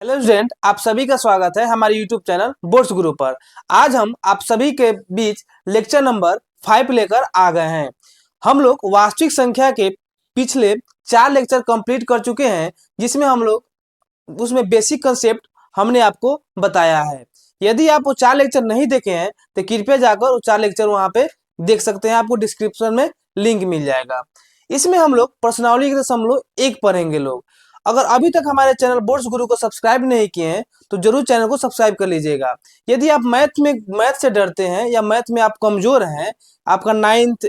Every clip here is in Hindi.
हेलो स्टूडेंट, आप सभी का स्वागत है हमारे यूट्यूब चैनल बोर्ड्स गुरु पर। आज हम आप सभी के बीच लेक्चर नंबर 5 लेकर आ गए हैं। हम लोग वास्तविक संख्या के पिछले 4 लेक्चर कंप्लीट कर चुके हैं, जिसमें हम लोग उसमें बेसिक कंसेप्ट हमने आपको बताया है। यदि आप वो 4 लेक्चर नहीं देखे हैं तो कृपया जाकर वो 4 लेक्चर वहाँ पे देख सकते हैं, आपको डिस्क्रिप्शन में लिंक मिल जाएगा। इसमें हम लोग प्रश्नावली के दशमलव 1 पढ़ेंगे लोग। अगर अभी तक हमारे चैनल बोर्ड्स गुरु को सब्सक्राइब नहीं किए हैं तो जरूर चैनल को सब्सक्राइब कर लीजिएगा। यदि आप मैथ से डरते हैं या मैथ में आप कमजोर हैं, आपका 9th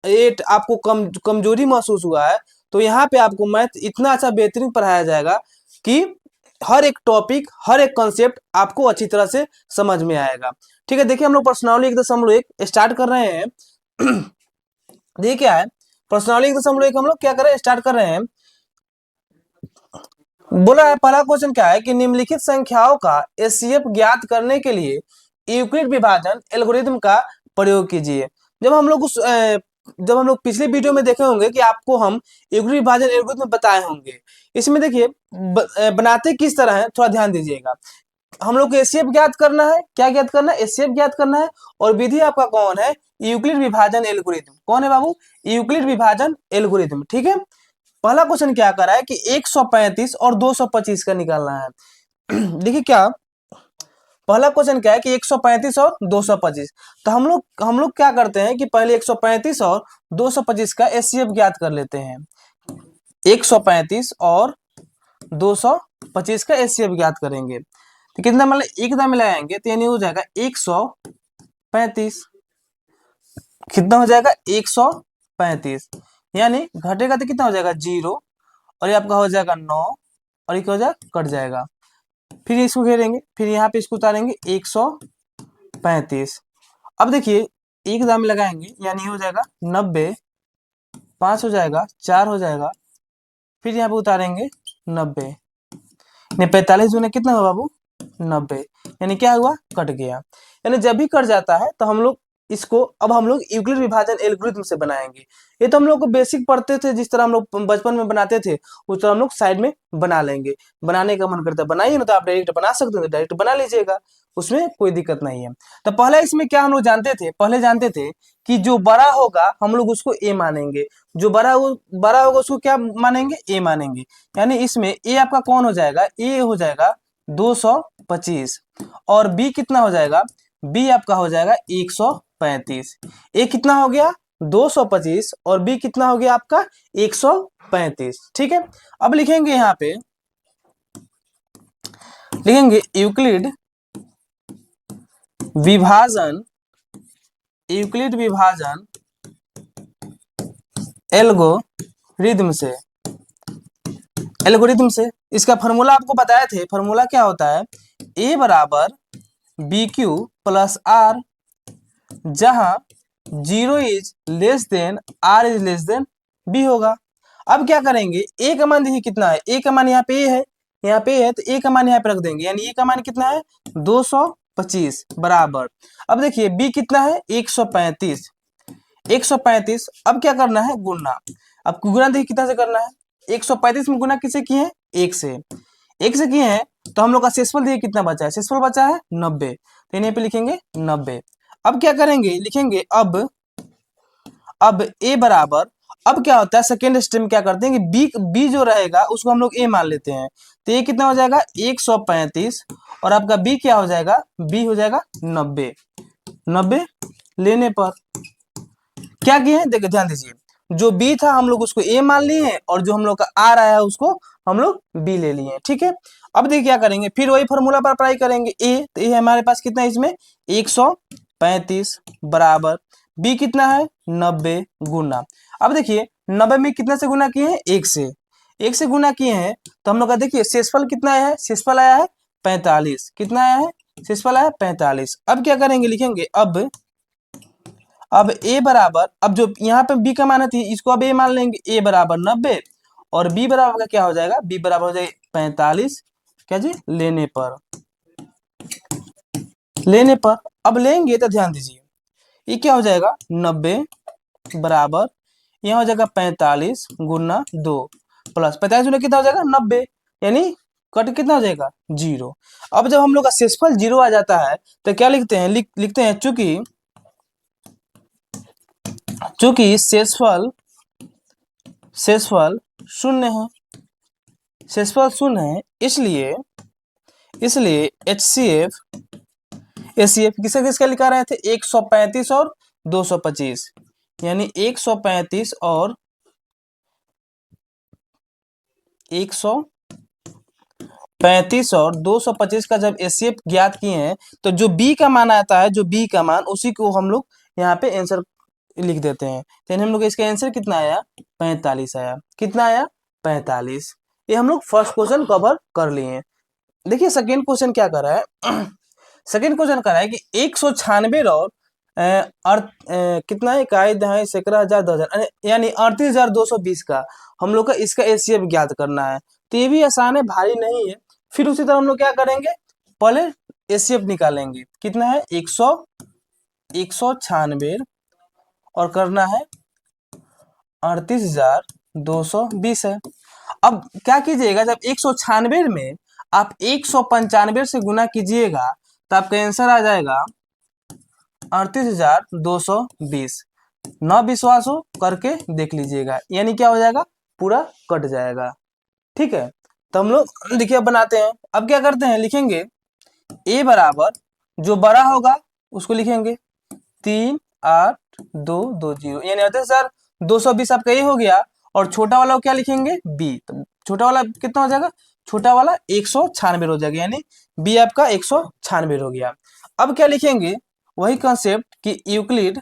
8 आपको कमजोरी महसूस हुआ है, तो यहाँ पे आपको मैथ इतना अच्छा बेहतरीन पढ़ाया जाएगा कि हर एक टॉपिक हर एक कॉन्सेप्ट आपको अच्छी तरह से समझ में आएगा। ठीक है, देखिए हम लोग प्रश्नावली 1.1 स्टार्ट कर रहे हैं। देखिए क्या है, प्रश्नावली 1.1 हम लोग क्या कर रहे हैं, स्टार्ट कर रहे हैं। बोला है पहला क्वेश्चन क्या है कि निम्नलिखित संख्याओं का एचसीएफ ज्ञात करने के लिए यूक्लिड विभाजन एल्गोरिथम का प्रयोग कीजिए। जब हम लोग पिछले वीडियो में देखे होंगे कि आपको हम यूक्लिड विभाजन एल्गोरिथम बताए होंगे। इसमें देखिए बनाते किस तरह है, थोड़ा ध्यान दीजिएगा। हम लोग को एचसीएफ ज्ञात करना है, क्या ज्ञात करना है, एचसीएफ ज्ञात करना है। और विधि आपका कौन है, यूक्लिड विभाजन एल्गोरिथम। कौन है बाबू, यूक्लिड विभाजन एल्गोरिथम। ठीक है, पहला क्वेश्चन क्या कर रहा है कि 135 और 225 का निकालना है। देखिए क्या पहला क्वेश्चन क्या है कि 135 और 225। तो हम लोग क्या करते हैं कि पहले 135 और 225 का एचसीएफ ज्ञात कर लेते हैं। 135 और 225 का एचसीएफ ज्ञात करेंगे तो कितना, मतलब एक दाम मिलाएंगे तो यानी हो जाएगा 135। कितना हो जाएगा 135, यानी घटेगा तो कितना हो जाएगा 0, और ये आपका हो जाएगा 9, और ये क्या हो जाएगा कट जाएगा। फिर इसको घेरेंगे, फिर यहाँ पे इसको उतारेंगे 135। अब देखिए एक दाम लगाएंगे यानी हो जाएगा 90, 5 हो जाएगा, 4 हो जाएगा, फिर यहाँ पे उतारेंगे 90। यानी 45 दूनी कितना हुआ बाबू, 90। यानी क्या हुआ, कट गया। यानी जब भी कट जाता है तो हम लोग इसको अब हम लोग यूक्लिड विभाजन एल्गोरिथम से बनाएंगे। ये तो हम लोग को बेसिक पढ़ते थे, जिस तरह हम लोग बचपन में बनाते थे उस तरह हम लोग साइड में बना लेंगे। बनाने का मन करता है बनाइए, ना तो आप डायरेक्ट बना सकते हो, डायरेक्ट बना लीजिएगा, उसमें कोई दिक्कत नहीं है। तो पहले इसमें क्या हम लोग जानते थे, पहले जानते थे कि जो बड़ा होगा हम लोग उसको ए मानेंगे, जो बड़ा होगा उसको क्या मानेंगे, ए मानेंगे। यानी इसमें ए आपका कौन हो जाएगा, ए हो जाएगा 225, और बी कितना हो जाएगा, बी आपका हो जाएगा 135। ए कितना हो गया 225 और बी कितना हो गया आपका 135। ठीक है, अब लिखेंगे यहाँ पे, लिखेंगे यूक्लिड विभाजन, यूक्लिड विभाजन एल्गोरिथम से, एल्गोरिथम से। इसका फॉर्मूला आपको बताए थे, फॉर्मूला क्या होता है, ए बराबर बी क्यू प्लस आर, जहां 0 is less than R is less than B होगा। अब क्या करेंगे, ए का मान देखिए कितना है, ए का मान यहाँ पे ए है, यहाँ पे है, तो ए का मान यहाँ पे रख देंगे, यानी ए का मान कितना है 225 बराबर। अब देखिए बी कितना है 135, 135। अब क्या करना है, गुणा। अब गुणा देखिए कितना से करना है, 135 में गुणा किसे किए हैं, एक से, एक से किए हैं। तो हम लोग का शेषफल देखिए कितना बचा है, शेषफल बचा है 90, तो यहाँ पे लिखेंगे 90। अब क्या करेंगे, लिखेंगे अब ए बराबर, अब क्या होता है सेकेंड स्टेप में क्या करते हैं कि बी जो रहेगा उसको हम लोग ए मान लेते हैं। तो ये कितना हो जाएगा 135, और आपका बी क्या हो जाएगा, बी हो जाएगा 90। 90 लेने पर क्या किए हैं, देखिए ध्यान दीजिए, जो बी था हम लोग उसको ए मान लिए हैं, और जो हम लोग का आ रहा है उसको हम लोग बी ले लिए हैं। ठीक है, अब देखिए क्या करेंगे, फिर वही फॉर्मूला पर अप्लाई करेंगे। ए तो ए हमारे पास कितना है इसमें 135 बराबर, बी कितना है 90 गुना। अब देखिए 90 में कितना से गुना किए हैं, एक से, एक से गुना किए हैं। तो हम लोग का देखिए शेषफल कितना आया है, शेषफल आया है 45। कितना आया है, शेषफल आया है 45। अब क्या करेंगे, लिखेंगे अब ए बराबर, अब जो यहाँ पे बी का मान थी इसको अब ए मान लेंगे, ए बराबर 90, और बी बराबर का क्या हो जाएगा, बी बराबर हो जाएगा 45, क्या जी लेने पर, लेने पर। अब लेंगे तो ध्यान दीजिए ये क्या हो जाएगा 90 बराबर, यहाँ हो जाएगा 45 गुना 2 प्लस 45 गुना कितना हो जाएगा 90, यानी कट कितना हो जाएगा 0। अब जब हम लोग का शेषफल 0 आ जाता है तो क्या लिखते हैं, लिखते हैं चूंकि शेषफल शेषफल शून्य है, शेषफल शून्य है, इसलिए HCF किसका किसका लिखा रहे थे 135 और 225, यानी 135 और 225 का जब HCF ज्ञात किए हैं तो जो B का मान आता है, जो B का मान, उसी को हम लोग यहाँ पे आंसर लिख देते हैं। तो हम लोग इसका आंसर कितना आया 45 आया। कितना आया 45। ये हम लोग फर्स्ट क्वेश्चन कवर कर लिए। देखिए सेकेंड क्वेश्चन क्या कर रहा है सेकेंड क्वेश्चन कर रहा है कि 196 और कितना इकाई दहाई सैकड़ा हजार 2000 यानी 38,220 का हम लोग का इसका HCF ज्ञात करना है। तो ये भी आसान है, भारी नहीं है। फिर उसी तरह हम लोग क्या करेंगे, पहले HCF निकालेंगे। कितना है 196 और करना है 38,220 है। अब क्या कीजिएगा, जब 196 में आप 195 से गुना कीजिएगा तो आपका आंसर आ जाएगा 38,220। न विश्वास हो करके देख लीजिएगा, यानी क्या हो जाएगा पूरा कट जाएगा। ठीक है, तो हम लोग देखिए बनाते हैं। अब क्या करते हैं, लिखेंगे A बराबर जो बड़ा होगा उसको लिखेंगे 38,220, यानी 38,220 आपका A हो गया। और छोटा वाला को क्या लिखेंगे B, तो छोटा वाला कितना हो जाएगा, छोटा वाला 196 हो जाएगा, यानी B आपका 196 हो गया। अब क्या लिखेंगे, वही कॉन्सेप्ट कि यूक्लिड,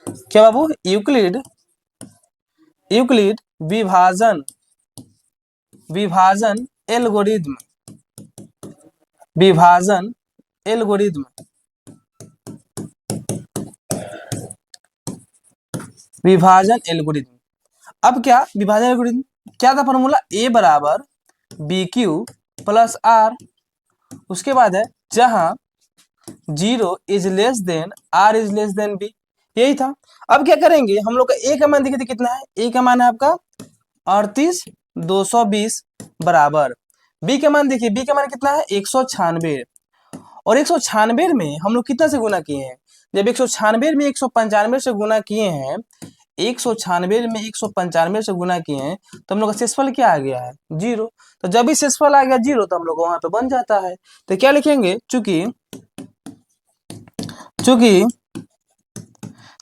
क्या बाबू, यूक्लिड विभाजन एल्गोरिथम, विभाजन एल्गोरिथम, विभाजन एल्गोरिथम। अब क्या विभाजन एल्गोरिथम क्या था फॉर्मूला, A बराबर BQ प्लस R, उसके बाद है जहां 0 is less then R is less then B, यही था। अब क्या करेंगे, हम लोग का A का मान देखिए थे कितना है, A का मान है आपका 38,220 बराबर B का मान देखिए, B का मान कितना है 196, और 196 में हम लोग कितना से गुना किए हैं, जब 196 में 195 से गुना किए हैं, 196 में 195 से गुना किए हैं, तो हम लोग का शेषफल क्या आ गया है 0। तो जब भी शेषफल आ गया 0 तो हम लोग वहां पे बन जाता है। तो क्या लिखेंगे, चूंकि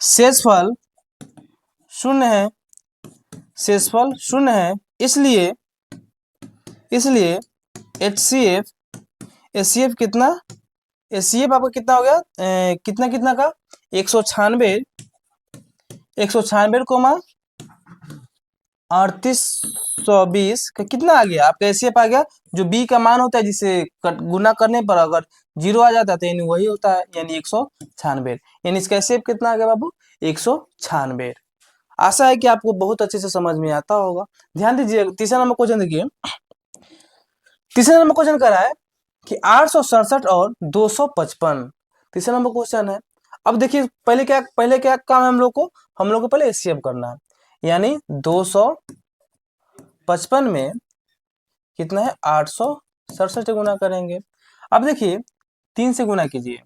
शेषफल शून्य है, शेषफल शून्य है, इसलिए HCF कितना, HCF आपका कितना हो गया, कितना कितना का 196 कोमा 3820 का कितना आ गया आपका HCF आ गया, जो B का मान होता है जिसे गुना करने पर अगर 0 आ जाता है तो यानी वही होता है, यानी 196, यानी इसका HCF कितना आ गया बाबू 196। आशा है कि आपको बहुत अच्छे से समझ में आता होगा। ध्यान दीजिए, तीसरा नंबर क्वेश्चन देखिए। तीसरा नंबर क्वेश्चन कर रहा है कि 867 और 255, तीसरा नंबर क्वेश्चन है। अब देखिए पहले क्या काम है हम लोग को पहले HCF करना है, यानी 255 में कितना है 867 से गुना करेंगे। अब देखिए 3 से गुना कीजिए,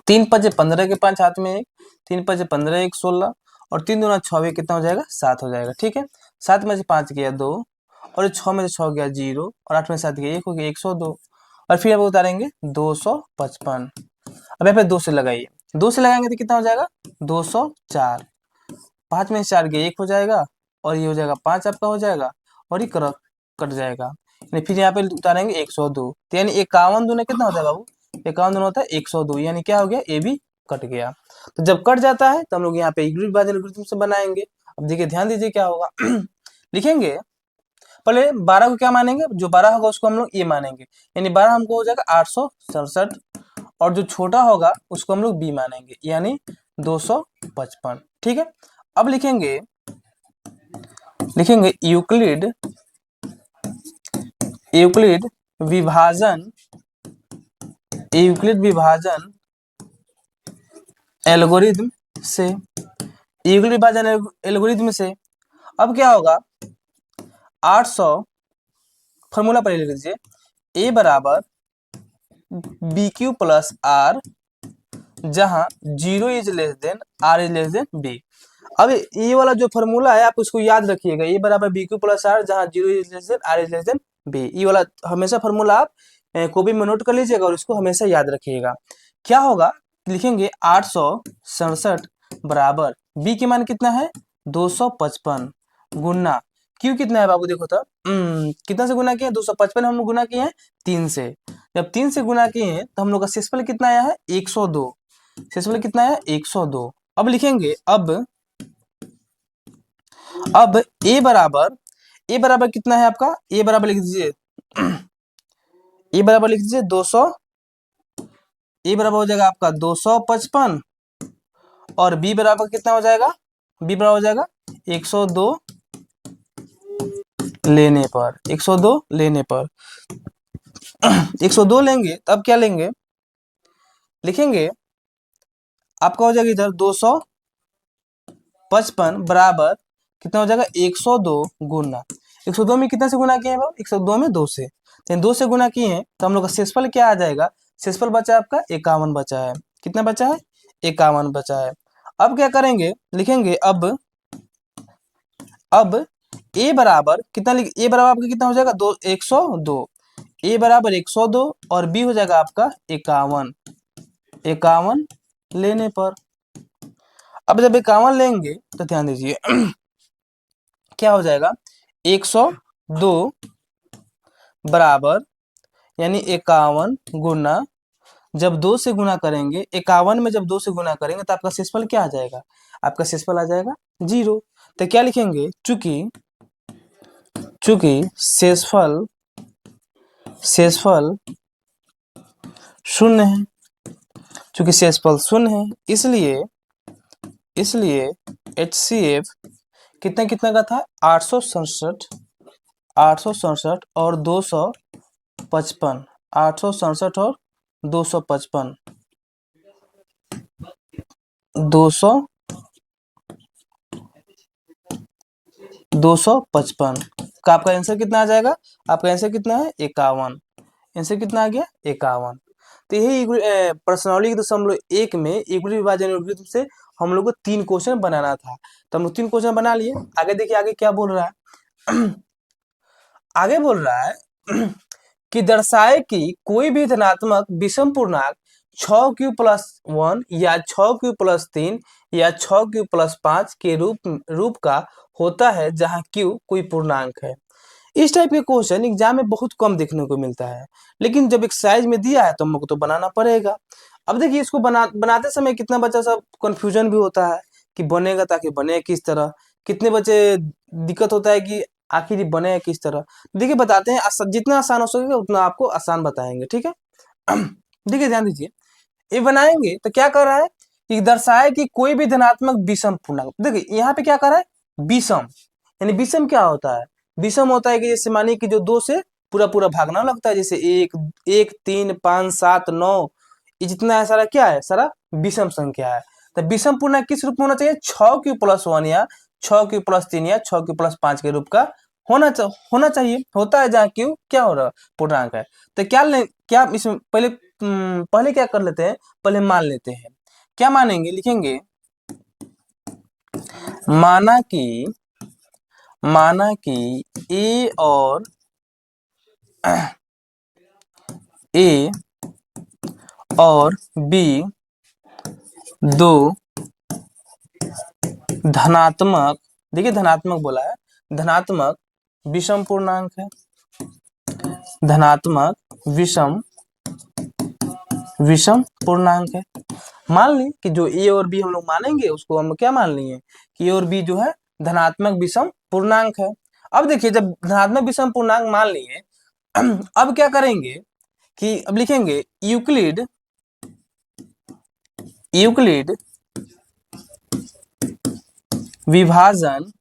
3 पचे 15 के 5 हाथ में 1, 3 पचे 15 1 16, और 3 दूना 6 कितना हो जाएगा 7 हो जाएगा। ठीक है, 7 में से 5 गया 2, और 6 में से 6 गया 0, और 8 में से 7 गया 1 हो गया 102, और फिर अब उतारेंगे 255। अब यहाँ पे 2 से लगाइए, 2 से लगाएंगे तो कितना हो जाएगा 204, 5 में से 4 गया 1 हो जाएगा, और ये हो जाएगा 5 आपका हो जाएगा, और ये कट जाएगा, फिर यहाँ पे उतारेंगे 102, तो यानी 51 दूना कितना होता है बाबू, 51 दूना होता है 102, यानी क्या हो गया ए भी कट गया। तो जब कट जाता है तो हम लोग यहाँ पे विभाजन एल्गोरिथम से बनाएंगे। अब देखिए ध्यान दीजिए क्या होगा लिखेंगे पहले 12 को क्या मानेंगे, जो 12 होगा उसको हम लोग ये मानेंगे, यानी 12 हमको हो जाएगा 867, और जो छोटा होगा उसको हम लोग B मानेंगे, यानी 255। ठीक है, अब लिखेंगे यूक्लिड विभाजन एल्गोरिथम से, यूक्लिड विभाजन एल्गोरिथम से। अब क्या होगा 800 फॉर्मूला पहले लिख लीजिए, ए बराबर बी क्यू प्लस आर जहां zero is less than R is less than B. अब ये वाला जो फॉर्मूला है आप उसको याद रखिएगा, ए बराबर बी क्यू प्लस आर जहां zero is less than R is less than B. ये वाला हमेशा फॉर्मूला आप कॉपी में नोट कर लीजिएगा और इसको हमेशा याद रखिएगा। क्या होगा, लिखेंगे 867 बराबर बी के मान कितना है 255 गुना क्यू कितना है बाबू, देखो तो कितना से गुना किया 255 हम लोग गुना किए हैं 3 से। जब 3 से गुना किए हैं तो हम लोग का शेषफल कितना आया है 102। शेषफल कितना है 102। अब लिखेंगे अब ए बराबर कितना है आपका, ए बराबर लिख दीजिए ए बराबर लिख दीजिए 200। ए बराबर हो जाएगा आपका 255 और बी बराबर कितना हो जाएगा, बी बराबर हो जाएगा 102 लेने पर 102 लेने पर 102 लेंगे तब क्या लेंगे, लिखेंगे आपका हो जाएगा इधर 255 बराबर कितना हो जाएगा 102 गुना 102 में कितना से गुना किए हैं 102 में 2 से, तो 2 से गुना किए हैं तो हम लोग का शेषफल क्या आ जाएगा, शेषफल बचा है आपका 51 बचा है। कितना बचा है 51 बचा है। अब क्या करेंगे, लिखेंगे अब ए बराबर कितना ए बराबर आपका कितना हो जाएगा 102। ए बराबर 102 और बी हो जाएगा आपका 51 लेने पर। अब जब 51 लेंगे तो ध्यान दीजिए क्या हो जाएगा 102 बराबर यानी 51 गुना जब 2 से गुना करेंगे 51 में जब 2 से गुना करेंगे तो आपका शेषफल क्या आ जाएगा, आपका शेषफल आ जाएगा 0। तो क्या लिखेंगे, चूंकि शेषफल शून्य है, चूंकि शेषफल शून्य है इसलिए HCF कितना कितना का था 867 और 255 867 और 255 255 का आपका आंसर कितना आ जाएगा, आपका आंसर कितना है 51। आंसर कितना आ गया 51। तो यही प्रश्नावली के 1 में इक्विटी विभाजन एल्गोरिथम से हम लोग को 3 क्वेश्चन बनाना था, तो हम लोग 3 क्वेश्चन बना लिए। आगे देखिए आगे क्या बोल रहा है आगे बोल रहा है कि दर्शाए कि कोई भी धनात्मक विषम पूर्णांक 6q+1 या 6q+3 या 6q+5 के रूप का होता है जहां q कोई पूर्णांक है। इस टाइप के क्वेश्चन एग्जाम में बहुत कम देखने को मिलता है, लेकिन जब एक्सरसाइज में दिया है तो हमको तो बनाना पड़ेगा। अब देखिए इसको बनाते समय कितना बच्चा सब कंफ्यूजन भी होता है कि बनेगा ताकि बने किस तरह, कितने बच्चे दिक्कत होता है कि आखिर बने किस तरह। देखिए बताते हैं, जितना आसान हो सकेगा उतना आपको आसान बताएंगे, ठीक है। देखिए ध्यान दीजिए, ये बनाएंगे तो क्या कर रहा है कि दर्शाए कि कोई भी धनात्मक विषम पूर्णांक। देखिए यहाँ पे क्या कर रहा है विषम, यानी विषम क्या होता है, विषम होता है कि जैसे मानिए कि जो 2 से पूरा पूरा भागना लगता है, जैसे 1 3 5 7 9 ये जितना है सारा क्या है, सारा विषम संख्या है। तो विषम पूर्णांक किस रूप में होना चाहिए, 6q+1 या 6q+3 या 6q+5 के रूप का होना चाहिए। होता है जहाँ q क्या हो रहा है पूर्णांक है। तो क्या इसमें पहले क्या कर लेते हैं, पहले मान लेते हैं। क्या मानेंगे, लिखेंगे माना कि ए और बी दो धनात्मक, देखिए धनात्मक बोला है, धनात्मक विषम पूर्णांक है, धनात्मक विषम पूर्णांक है। मान ली कि जो ए और बी हम लोग मानेंगे उसको हम क्या मान लिए कि ए और बी जो है धनात्मक विषम पूर्णांक है। अब देखिए जब धनात्मक विषम पूर्णांक मान लिए अब क्या करेंगे कि अब लिखेंगे यूक्लिड विभाजन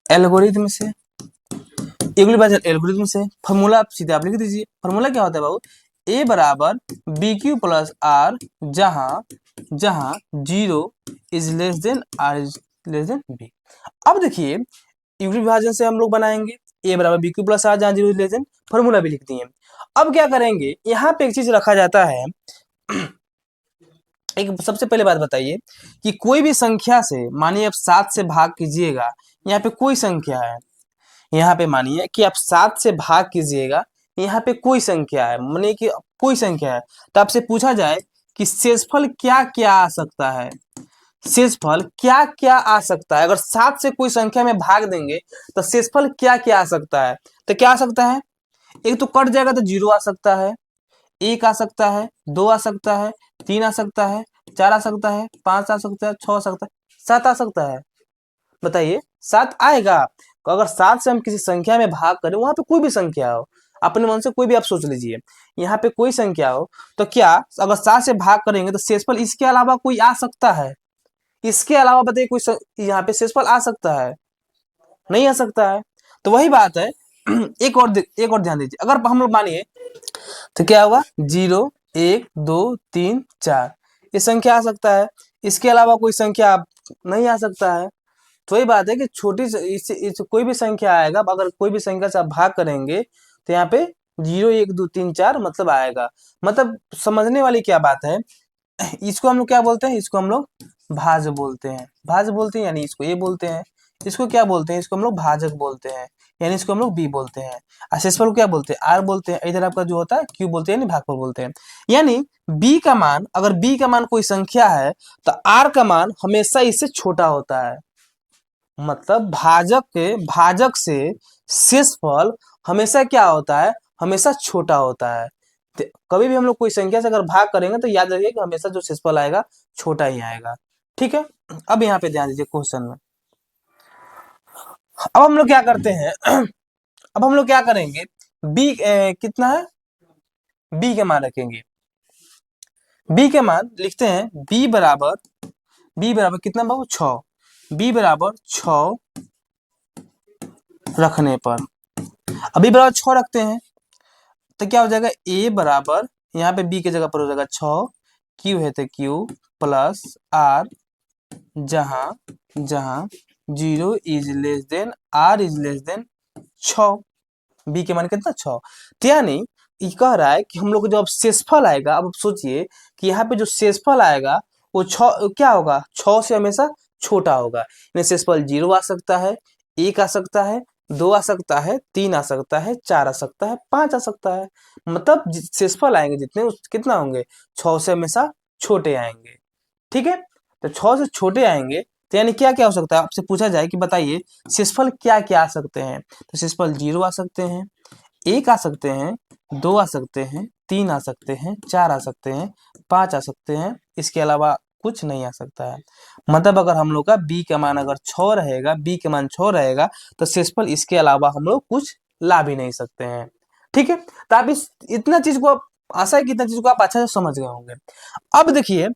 एल्गोरिथम से फॉर्मूला आप सीधे आप लिख दीजिए। फॉर्मूला क्या होता है बाबू, ए बराबर BQ+R जहां 0 is less then R is less then B। अब देखिए यूनिट विभाजन से हम लोग बनाएंगे ए बराबर बी क्यू प्लस आर, जहाँ जीरो इज फॉर्मूला भी लिख दिए। अब क्या करेंगे, यहाँ पे एक चीज रखा जाता है। एक सबसे पहले बात बताइए कि कोई भी संख्या से, मानिए आप 7 से भाग कीजिएगा, यहाँ पे कोई संख्या है, यहाँ पे मानिए कि आप 7 से भाग कीजिएगा, यहाँ पे कोई संख्या है, मानिए कि कोई संख्या है, तो आपसे पूछा जाए कि शेषफल क्या क्या आ सकता है, शेषफल क्या क्या आ सकता है। अगर 7 से कोई संख्या में भाग देंगे तो शेषफल क्या क्या आ सकता है, तो क्या आ सकता है, एक तो कट जाएगा तो 0 आ सकता है, 1 आ सकता है, 2 आ सकता है, 3 आ सकता है, 4 आ सकता है, 5 आ सकता है, 6 आ सकता है, 7 आ सकता है। बताइए 7 आएगा। तो अगर 7 से हम किसी संख्या में भाग करें, वहां पे कोई भी संख्या हो, अपने मन से कोई भी आप सोच लीजिए, यहाँ पे कोई संख्या हो, तो क्या अगर 7 से भाग करेंगे तो शेषफल इसके अलावा कोई आ सकता है, इसके अलावा बताइए कोई यहाँ पे शेषफल आ सकता है, नहीं आ सकता है। तो वही बात है। एक और ध्यान दीजिए, अगर हम लोग मानिए तो क्या होगा, 0 1 2 3 4 ये संख्या आ सकता है, इसके अलावा कोई संख्या नहीं आ सकता है। तो वही बात है कि छोटी इस कोई भी संख्या आएगा, अगर कोई भी संख्या से आप भाग करेंगे तो यहाँ पे 0 1 2 3 4 मतलब आएगा। मतलब समझने वाली क्या बात है, इसको हम लोग क्या बोलते हैं, इसको हम लोग भाज्य बोलते हैं, भाज्य बोलते हैं, यानी इसको ए बोलते हैं। इसको क्या बोलते हैं, इसको हम लोग भाजक बोलते हैं, यानी इसको हम लोग बी बोलते हैं। शेषफल को क्या बोलते हैं, आर बोलते हैं। इधर आपका जो होता है क्यू बोलते हैं, यानी भागफल बोलते हैं। यानी बी का मान, अगर बी का मान कोई संख्या है तो आर का मान हमेशा इससे छोटा होता है। मतलब भाजक से शेषफल हमेशा क्या होता है, हमेशा छोटा होता है। कभी भी हम लोग कोई संख्या से अगर भाग करेंगे तो याद रखिए कि हमेशा जो शेषफल आएगा छोटा ही आएगा। ठीक है, अब यहाँ पे ध्यान दीजिए क्वेश्चन में। अब हम लोग क्या करते हैं, अब हम लोग क्या करेंगे, बी कितना है, बी के मान रखेंगे, बी के मान लिखते हैं, बी बराबर कितना बाबू 6, बी बराबर 6 रखने पर, अभी बराबर 6 रखते हैं तो क्या हो जाएगा, ए बराबर यहाँ पे बी की जगह पर हो जाएगा 6, क्यू है तो क्यू प्लस आर, जहां जहां 0 is less than R is less than 6, B के मान कितना 6। तो यानी ये कह रहा है कि हम लोग को जब शेषफल आएगा, अब सोचिए कि यहाँ पे जो शेषफल आएगा वो 6 क्या होगा, 6 से हमेशा छोटा होगा। यानी शेषफल 0 आ सकता है, 1 आ सकता है, 2 आ सकता है, 3 आ सकता है, 4 आ सकता है, 5 आ सकता है। मतलब शेषफल आएंगे जितने कितना होंगे, 6 से हमेशा छोटे आएंगे। ठीक है, तो 6 से छोटे आएंगे तो यानी क्या क्या हो सकता है, आपसे पूछा जाए कि बताइए शेषफल क्या क्या आ सकते हैं, तो शेषफल 0 आ सकते हैं, 1 आ सकते हैं, 2 आ सकते हैं, 3 आ सकते हैं, 4 आ सकते हैं, 5 आ सकते हैं, इसके अलावा कुछ नहीं आ सकता है। मतलब अगर हम लोग का बी का मान अगर 6 रहेगा, बी का मान 6 रहेगा तो शेषफल इसके अलावा हम लोग कुछ ला भी नहीं सकते हैं। ठीक है, तो आप इस इतना चीज को आशा है कि इतना चीज को आप अच्छा से समझ गए होंगे। अब देखिए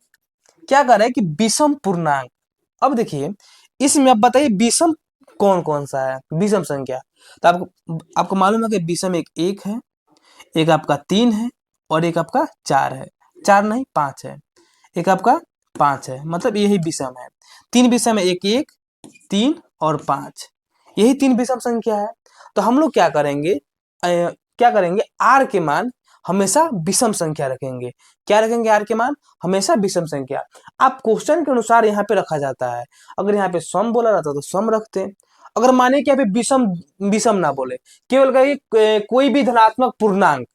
क्या कर रहा है कि विषम पूर्णांक, अब देखिए इसमें अब बताइए विषम कौन कौन सा है, विषम संख्या। तो आपको आपको मालूम है कि विषम एक है, एक आपका 3 है और एक आपका 4 है, 4 नहीं 5 है, एक आपका 5 है, मतलब यही विषम है। 3 विषम है, एक एक 3 और 5, यही 3 विषम संख्या है। तो हम लोग क्या करेंगे, क्या करेंगे, आर के मान हमेशा विषम संख्या रखेंगे। क्या रखेंगे, आर के मान हमेशा विषम संख्या। आप क्वेश्चन के अनुसार यहाँ पे रखा जाता है। अगर यहाँ पे सम बोला रहता तो सम रखते हैं, अगर माने कि यहाँ पे विषम विषम ना बोले, केवल कहीं कोई भी धनात्मक पूर्णांक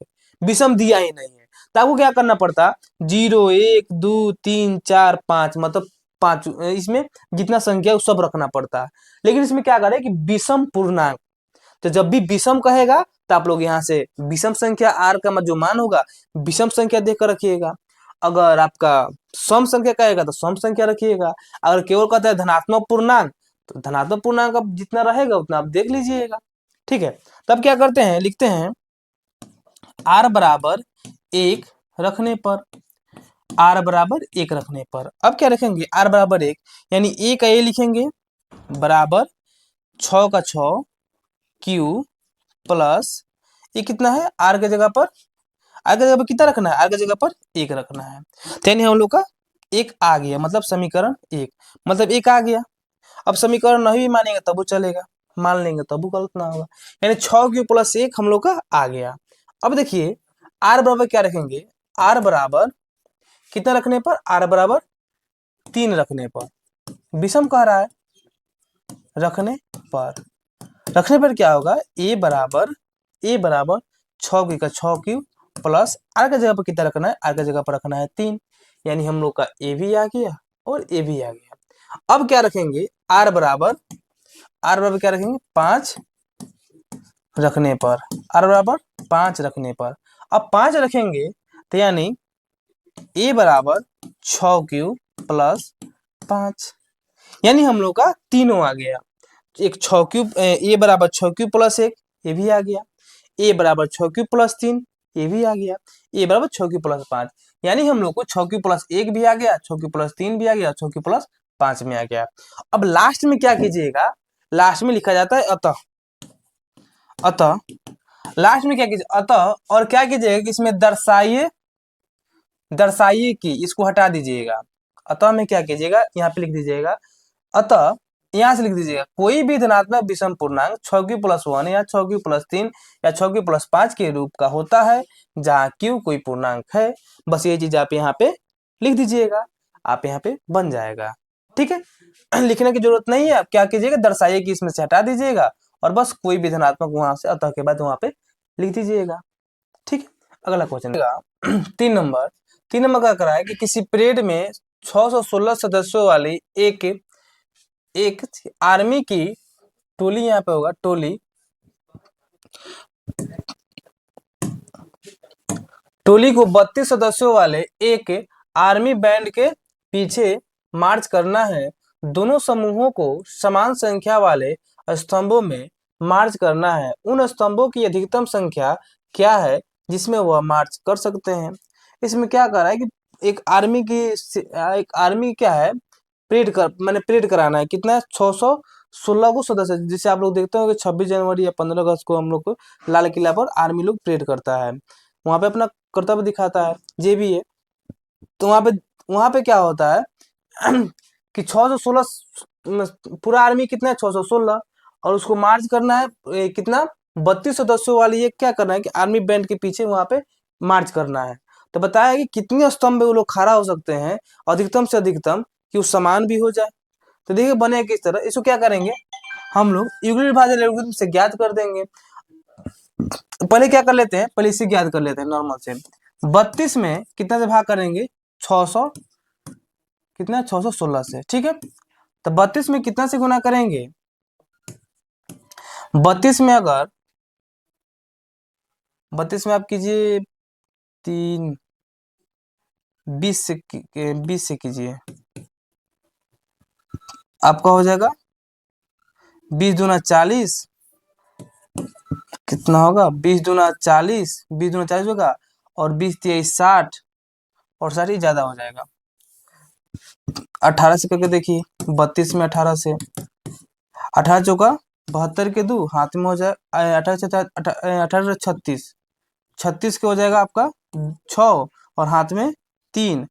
विषम दिया ही नहीं है, तो आपको क्या करना पड़ता, 0 1 2 3 4 5 मतलब 5 इसमें जितना संख्या है वो सब रखना पड़ता है। लेकिन इसमें क्या करे कि विषम पूर्णांक, तो जब भी विषम कहेगा तो आप लोग यहाँ से विषम संख्या आर का जो मान होगा विषम संख्या देकर रखिएगा। अगर आपका सम संख्या कहेगा तो सम संख्या रखिएगा। अगर केवल कहता है धनात्मक पूर्णांक तो धनात्मक पूर्णांक अब जितना रहेगा उतना आप देख लीजिएगा। ठीक है, तब क्या करते हैं, लिखते हैं आर बराबर 1 रखने पर, आर बराबर 1 रखने पर अब क्या रखेंगे, आर बराबर 1 यानी ए का ए लिखेंगे बराबर 6 का 6 क्यू प्लस ये कितना है, आर के जगह पर, आर के जगह पर कितना रखना है, आर के जगह पर 1 रखना है। तो यानी हम लोग का 1 आ गया, मतलब समीकरण 1 मतलब 1 आ गया। अब समीकरण नहीं मानेंगे तब वो चलेगा, मान लेंगे तब वो गलत ना होगा। यानी 6 प्लस 1 हम लोग का आ गया। अब देखिए आर बराबर क्या रखेंगे, आर बराबर कितना रखने पर, आर बराबर 3 रखने पर, विषम कह रहा है, रखने पर, रखने पर क्या होगा, ए बराबर 6 प्लस आर का जगह पर कितना रखना है, आर का जगह पर रखना है 3, यानी हम लोग का ए भी आ गया और ए भी आ गया। अब क्या रखेंगे, आर बराबर क्या रखेंगे, 5 रखने पर, आर बराबर 5 रखने पर। अब 5 रखेंगे तो यानी ए बराबर 6 प्लस 5, यानी हम लोग का तीनों आ गया। एक 6 ए बराबर 6 प्लस 1 ये भी आ गया, ए बराबर 6 प्लस 3 ये भी आ गया, ए बराबर 6 प्लस 5, यानी हम लोग को 6 प्लस 1 भी आ गया, 6 प्लस 3 भी आ गया, 6 प्लस 5 में आ गया। अब लास्ट में क्या कीजिएगा, लास्ट में लिखा जाता है अतः, अतः लास्ट में क्या कीजिए, अतः, और क्या कीजिएगा कि इसमें दर्शाइए, दर्शाइए कि, इसको हटा दीजिएगा। अतः में क्या कीजिएगा, यहाँ पे लिख दीजिएगा अतः, यहां से लिख दीजिएगा कोई भी धनात्मक विषम पूर्णांक 6 q+1 या 6 q+3 या 6 q+5 के रूप का होता है जहां q कोई पूर्णांक है। बस ये चीज आप यहाँ पे लिख दीजिएगा, आप यहाँ पे बन जाएगा। ठीक है, लिखने की जरूरत नहीं है, आप क्या कीजिएगा, दर्शाइए कि इसमें से हटा दीजिएगा और बस कोई भी धनात्मक वहां से अतः के बाद वहां पे लिख दीजिएगा। ठीक है, अगला क्वेश्चन 3 नंबर, 3 नंबर का करा है कि किसी परेड में 616 सदस्यों वाली एक आर्मी की टोली, यहाँ पे होगा टोली को 32 सदस्यों वाले एक आर्मी बैंड के पीछे मार्च करना है। दोनों समूहों को समान संख्या वाले स्तंभों में मार्च करना है। उन स्तंभों की अधिकतम संख्या क्या है जिसमें वह मार्च कर सकते हैं। इसमें क्या कर रहा है कि एक आर्मी क्या है, परेड कराना है, कितना है, 616 को सदस्य, जिसे आप लोग देखते हो कि 26 जनवरी या 15 अगस्त को हम लोग को लाल किला पर आर्मी लोग परेड करता है, वहां पे अपना कर्तव्य दिखाता है, ये भी है। तो वहां पे क्या होता है कि 616 पूरा आर्मी कितना है, 616, और उसको मार्च करना है कितना, 32 सदस्यों वाली एक क्या करना है कि आर्मी बैंड के पीछे वहां पे मार्च करना है। तो बताया कि कितने स्तंभ में वो लोग खड़ा हो सकते हैं अधिकतम से अधिकतम कि वो समान भी हो जाए। तो देखिए बने किस तरह, इसको क्या करेंगे हम लोग, यूक्लिड भाजन एल्गोरिथम से ज्ञात कर देंगे। पहले क्या कर लेते हैं, पहले इसे ज्ञात कर लेते हैं नॉर्मल से। 32 में कितना से भाग करेंगे, 600, कितना 616 से, ठीक है। तो 32 में कितना से गुना करेंगे, 32 में अगर 32 में आप कीजिए 3, 20 से कीजिए, आपका हो जाएगा 20 दूना 40, कितना होगा 20 दूना 40, 20 दूना 40 होगा, और 20 23 60, और 60 ही ज्यादा हो जाएगा। 18 से करके देखिए, 32 में 18 से, 18 चौका 72 के 2 हाथ में हो जाए, 18 से 18 36, 36 के हो जाएगा आपका 6 और हाथ में 3,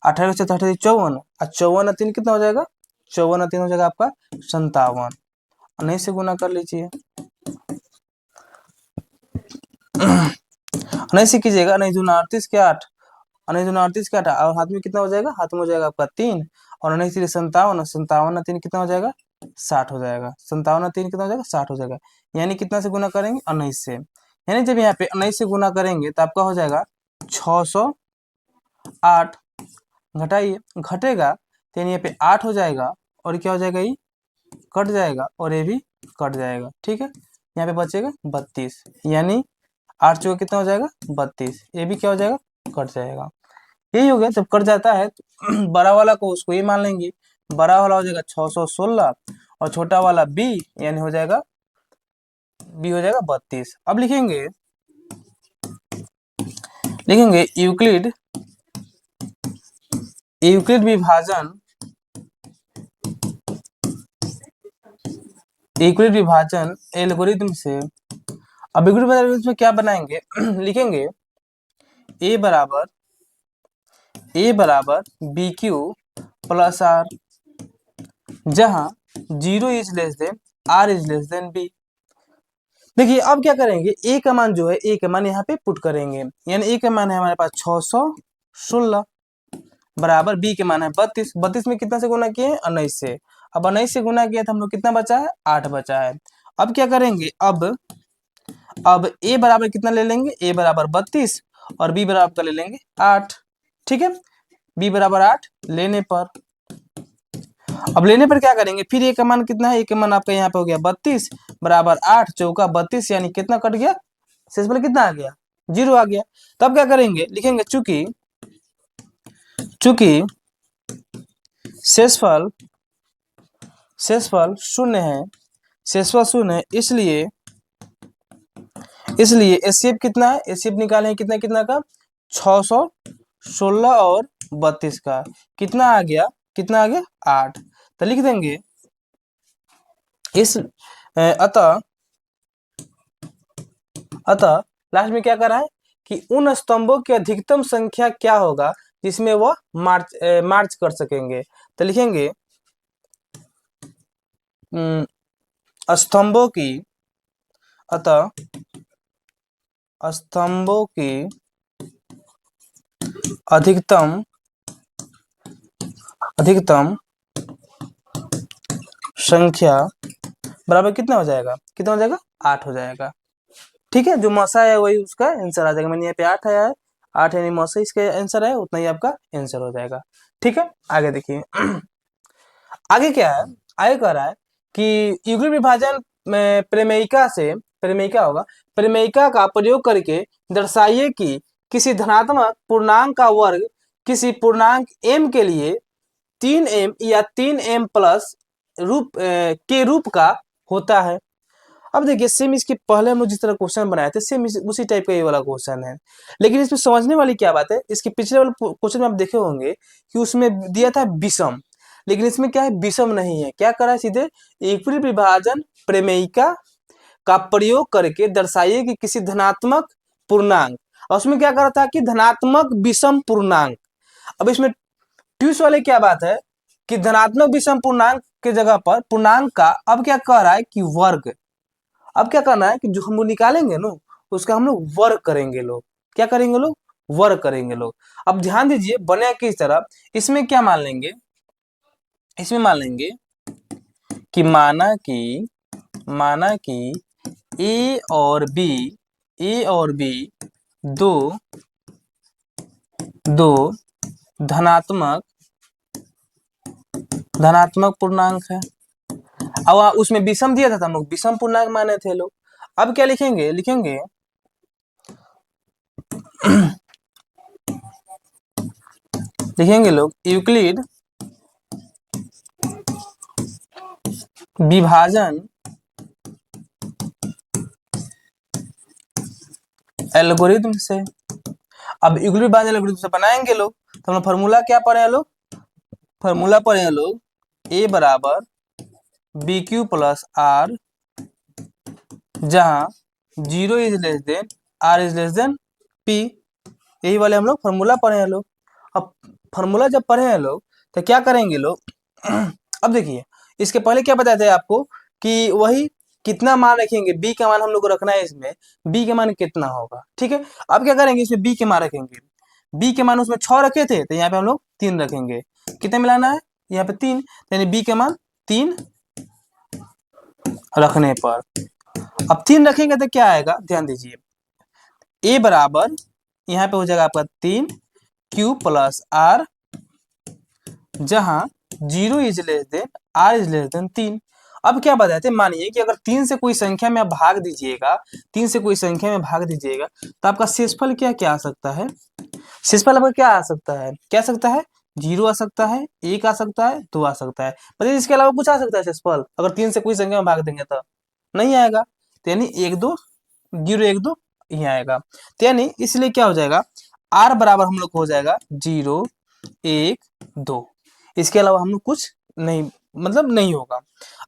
18 से 38 54, और 54 और 3 कितना हो जाएगा, 54 और 3 हो जाएगा आपका 57, नहीं से गुना कर लीजिए, नहीं से कीजिएगा, नहीं दूना 38 के 8, नहीं दूना 38 के 8, और हाथ में कितना हो जाएगा, हाथ में हो जाएगा आपका 3, और नहीं से 57, 57 और 3 कितना हो जाएगा, 60 हो जाएगा, 57 और 3 कितना हो जाएगा, 60 हो जाएगा। यानी कितना से गुना करेंगे, 19 से, यानी जब यहाँ पे 19 से गुना करेंगे तो आपका हो जाएगा 608, घटाइए, घटेगा तो यानी यहाँ पे 8 हो जाएगा, और क्या हो जाएगा, ये कट जाएगा और ये भी कट जाएगा, ठीक है। यहाँ पे बचेगा 32, यानी 8 चौका कितना हो जाएगा 32, ये भी क्या हो जाएगा, कट जाएगा। यही हो गया, जब कट जाता है तो बड़ा वाला को उसको ये मान लेंगे, बड़ा वाला हो जाएगा 616 और छोटा वाला b, यानी हो जाएगा b हो जाएगा 32। अब लिखेंगे यूक्लिड विभाजन, एल्गोरिथम से। अब यूक्लिड विभाजन एल्गोरिथम में क्या बनाएंगे लिखेंगे a बराबर BQ प्लस R, जहां zero is less than R is less than B. देखिए अब क्या करेंगे, ए का मान जो है, ए का मान यहाँ पे पुट करेंगे, यानी ए का मान है हमारे पास 616 बराबर बी के मान है 32। 32 में कितना से गुना किए हैं, 19 से। अब 19 से गुना किया तो हम लोग कितना बचा है, 8 बचा है। अब क्या करेंगे, अब ए बराबर कितना ले लेंगे, ए बराबर 32 और बी बराबर का ले लेंगे 8। ठीक है, बी बराबर 8 लेने पर, अब लेने पर क्या करेंगे, फिर ए का मान कितना है, ए का मान आपका यहाँ पे हो गया 32 बराबर 8 चौका 32, यानी कितना कट गया, शेषफल कितना आ गया, 0 आ गया। तब क्या करेंगे, लिखेंगे चूंकि चूंकि शेषफल शेषफल शून्य है, शेषफल शून्य है, इसलिए एचसीएफ कितना है, एचसीएफ निकाले कितना कितना का, 616 और 32 का कितना आ गया, 8। तो लिख देंगे इस अतः लास्ट में क्या कर रहा है कि उन स्तंभों की अधिकतम संख्या क्या होगा जिसमें वह मार्च कर सकेंगे। तो लिखेंगे स्तंभों की, अतः स्तंभों की अधिकतम संख्या बराबर कितना हो जाएगा, 8 हो जाएगा। ठीक है, जो मौसा है वही उसका आंसर आ जाएगा। मैंने यहाँ पे 8 आया है, 8 यानी मौसा इसका आंसर है, उतना ही आपका आंसर हो जाएगा। ठीक है, आगे देखिए आगे क्या है, आगे कह रहा है कि युग्म विभाजन में प्रमेयिका का प्रयोग करके दर्शाइए कि किसी धनात्मक पूर्णांक का वर्ग किसी पूर्णांक m के लिए 3m या 3m प्लस के रूप का होता है। अब देखिए सेम इसके पहले हम लोग जिस तरह क्वेश्चन बनाए थे, सेम उसी टाइप का ये वाला क्वेश्चन है, लेकिन इसमें समझने वाली क्या बात है, इसके पिछले वाले क्वेश्चन में आप देखे होंगे कि उसमें दिया था विषम, लेकिन इसमें क्या है, विषम नहीं है। क्या करा है, सीधे एकवृत्त विभाजन प्रमेयिका का प्रयोग करके दर्शाइए कि किसी धनात्मक पूर्णांक, और उसमें क्या करा था कि धनात्मक विषम पूर्णांक। अब इसमें ट्यूस वाले क्या बात है कि धनात्मक विषम पूर्णांक के जगह पर पूर्णांक का अब क्या कह रहा है कि वर्ग। अब क्या करना है कि जो हम लोग निकालेंगे ना उसका हम लोग वर्ग करेंगे, लोग क्या करेंगे, लोग वर्ग करेंगे लोग। अब ध्यान दीजिए बने किस तरह, इसमें क्या मान लेंगे, इसमें मान लेंगे कि माना कि ए और बी दो धनात्मक पूर्णांक है। अब उसमें विषम दिया था हम लोग विषम पूर्णांक माने थे लोग। अब क्या लिखेंगे, लिखेंगे लोग यूक्लिड विभाजन एल्गोरिथम से। अब यूक्लिड विभाजन एल्गोरिथम से बनाएंगे लोग, तो हम लोग फॉर्मूला क्या पढ़े हैं लोग, फॉर्मूला पढ़े हैं लोग ए बराबर बी क्यू प्लस आर, जहां 0 is less than R is less than P. यही वाले हम लोग फॉर्मूला पढ़े हैं लोग। अब फॉर्मूला जब पढ़े हैं लोग तो क्या करेंगे लोग अब देखिए इसके पहले क्या बताया था आपको कि वही कितना मान रखेंगे, बी का मान हम लोग को रखना है, इसमें बी का मान कितना होगा। ठीक है, अब क्या करेंगे, इसमें बी के मान रखेंगे, बी के मान उसमें 6 रखे थे तो यहाँ पे हम लोग 3 रखेंगे। कितना मिलाना है, यहाँ पे 3, यानी बी के मान 3 रखने पर, अब 3 रखेंगे तो क्या आएगा, ध्यान दीजिए ए बराबर यहाँ पे हो जाएगा आपका 3 क्यू प्लस आर, जहां 0 is less than R is less than 3। अब क्या बताते, मानिए कि अगर 3 से कोई संख्या में आप भाग दीजिएगा, 3 से कोई संख्या में भाग दीजिएगा तो आपका शेषफल क्या आ सकता है, शेषफल आपका क्या आ सकता है, 0 आ सकता है, 1 आ सकता है, 2 आ सकता है, मतलब इसके अलावा कुछ आ सकता है शेषफल, अगर 3 से कोई संख्या में भाग देंगे तो नहीं आएगा। तो यानी 1 2 0 1 2 ही आएगा। तो यानी इसलिए क्या हो जाएगा, आर बराबर हम लोग को हो जाएगा 0 1 2, इसके अलावा हम लोग कुछ नहीं, मतलब नहीं होगा।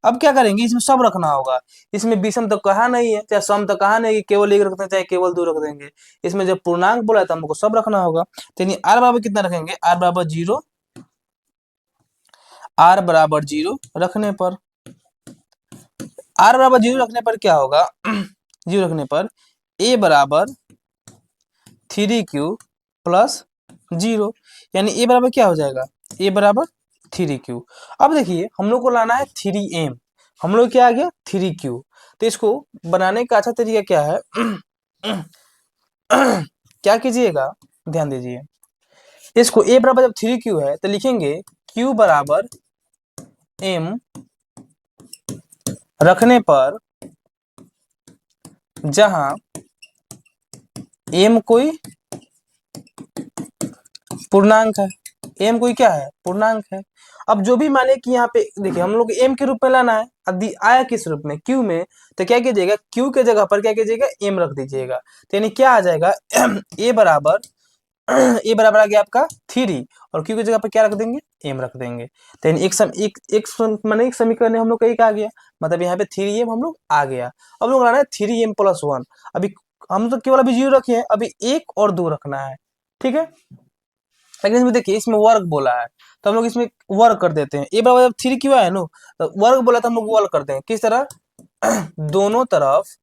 अब क्या करेंगे, इसमें सब रखना होगा, इसमें विषम तो कहा नहीं है, चाहे सम तो कहा नहीं कि केवल 1 रखते हैं चाहे केवल 2 रख देंगे, इसमें जब पूर्णांक बोला तो हमको सब रखना होगा। तो यानी आर बराबर कितना रखेंगे, आर बराबर 0 रखने पर आर बराबर 0 रखने पर क्या होगा? 0 रखने पर ए बराबर 3q प्लस 0, यानी ए बराबर क्या हो जाएगा? ए बराबर 3q। अब देखिए हम लोग को लाना है 3m, हम लोग क्या आ गया 3q। तो इसको बनाने का अच्छा तरीका क्या है? क्या कीजिएगा, ध्यान दीजिए। इसको a बराबर जब 3q है तो लिखेंगे q बराबर m रखने पर जहां m कोई पूर्णांक है, m कोई क्या है? पूर्णांक है। अब जो भी माने कि यहाँ पे देखिए हम लोग m के रूप में लाना है, अब आया किस रूप में? q में, तो क्या कीजिएगा q के जगह पर क्या कीजिएगा m रख दीजिएगा। तो यानी क्या आ जाएगा? a बराबर a बराबर आ गया आपका 3 और q की जगह पर क्या रख देंगे? m रख देंगे। तो यानी माने एक समीकरण हम लोग का एक आ गया, मतलब यहाँ पे 3m हम लोग आ गया। अब लोग लाना है 3m प्लस 1। अभी हम तो केवल अभी 0 रखे हैं, अभी 1 और 2 रखना है, ठीक है। लेकिन इसमें देखिए इसमें वर्ग बोला है, तो हम लोग इसमें वर्ग कर देते हैं। ए बराबर जब 3 क्यों है नो, तो वर्ग बोला तो हम लोग वर्ग करते हैं। किस तरह? दोनों तरफ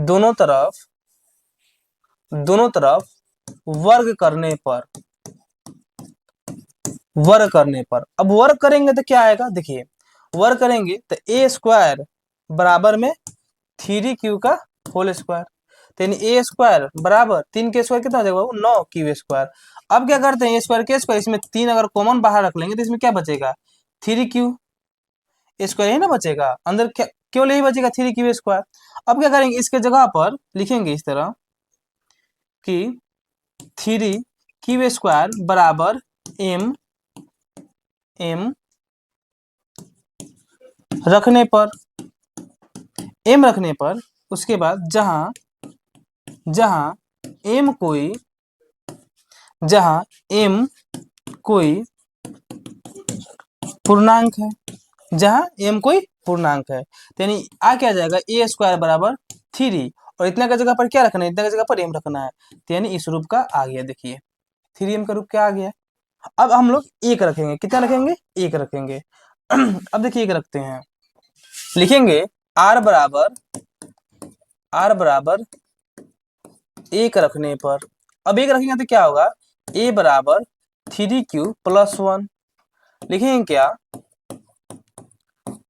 दोनों तरफ दोनों तरफ वर्ग करने पर, वर्ग करने पर, अब वर्ग करेंगे तो क्या आएगा? देखिए वर्ग करेंगे तो ए स्क्वायर बराबर में 3q का होल स्क्वायर, तो यानी ए स्क्वायर बराबर 3 के स्क्वायर कितना हो जाएगा? 9q square. अब क्या करते हैं? ए स्क्वायर के स्क्वायर, इसमें 3 अगर कॉमन बाहर रख लेंगे तो इसमें क्या बचेगा? 3q स्क्वायर ही ना बचेगा, अंदर क्या केवल यही बचेगा 3q स्क्वायर। अब क्या करेंगे? इसके जगह पर लिखेंगे इस तरह कि 3q स्क्वायर बराबर m रखने पर, m रखने पर उसके बाद जहां जहां m कोई जहां m कोई पूर्णांक है, जहां m कोई पूर्णांक है, तो यानी आ क्या जाएगा? ए स्क्वायर बराबर 3 और इतना का जगह पर क्या रखना है? इतना का जगह पर m रखना है, तो यानी इस रूप का आ गया। देखिए 3m का रूप क्या आ गया? अब हम लोग एक रखेंगे, कितना रखेंगे? एक रखेंगे। अब देखिए एक रखते हैं, लिखेंगे आर बराबर एक रखने पर, अब एक रखेंगे तो क्या होगा? ए बराबर 3q प्लस 1, लिखेंगे क्या?